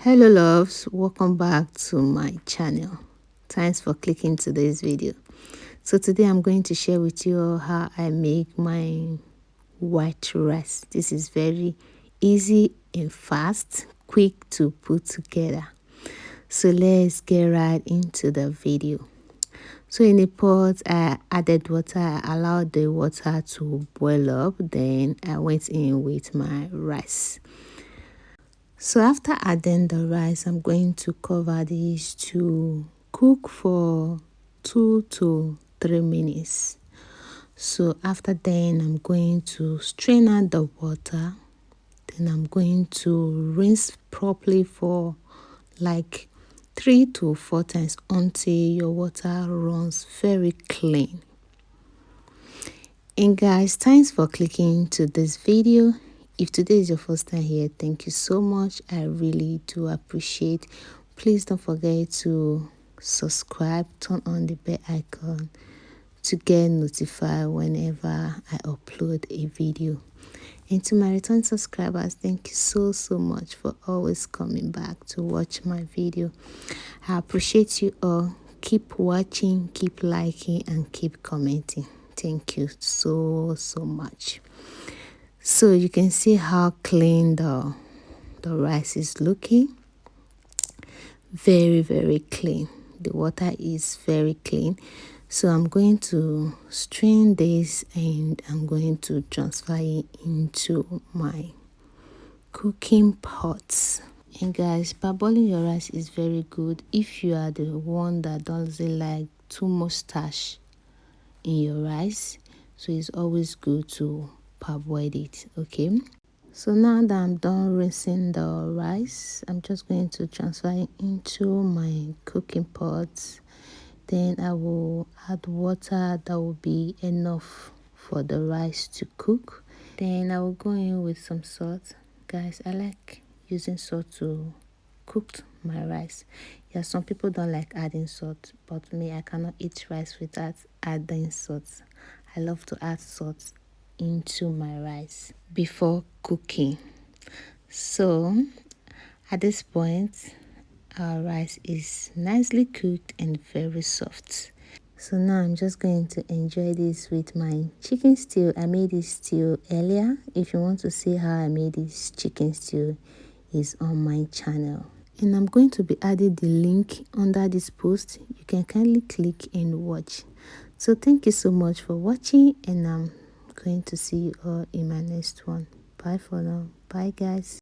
Hello loves, welcome back to my channel. Thanks for clicking today's video. So today I'm going to share with you all how I make my white rice. This is very easy and fast, quick to put together. So let's get right into the video. So in a pot, I added water. I allowed the water to boil up. Then I went in with my rice. So after adding the rice, I'm going to cover this to cook for 2 to 3 minutes. So after then, I'm going to strain out the water. Then I'm going to rinse properly for like 3 to 4 times until your water runs very clean. And guys, thanks for clicking to this video. If today is your first time here, thank you so much. I really do appreciate. Please don't forget to subscribe, turn on the bell icon to get notified whenever I upload a video. And to my return subscribers, thank you so much for always coming back to watch my video. I appreciate you all. Keep watching, keep liking, and keep commenting. Thank you so much. So you can see how clean the rice is looking. Very clean. The water is very clean. So I'm going to strain this and I'm going to transfer it into my cooking pots. And guys, parboiling your rice is very good if you are the one that doesn't like too much starch in your rice. So it's always good to parboil it. Okay, so now that I'm done rinsing the rice, I'm just going to transfer it into my cooking pot. Then I will add water that will be enough for the rice to cook. Then I will go in with some salt. Guys, I like using salt to cook my rice. Yeah, some people don't like adding salt, but me, I cannot eat rice without adding salt. I love to add salt into my rice before cooking. So at this point, our rice is nicely cooked and very soft. So now I'm just going to enjoy this with my chicken stew. I made this stew earlier. If you want to see how I made this chicken stew, is on my channel. And I'm going to be adding the link under this post. You can kindly click and watch. So thank you so much for watching, and I'm going to see you all in my next one. Bye for now. Bye guys.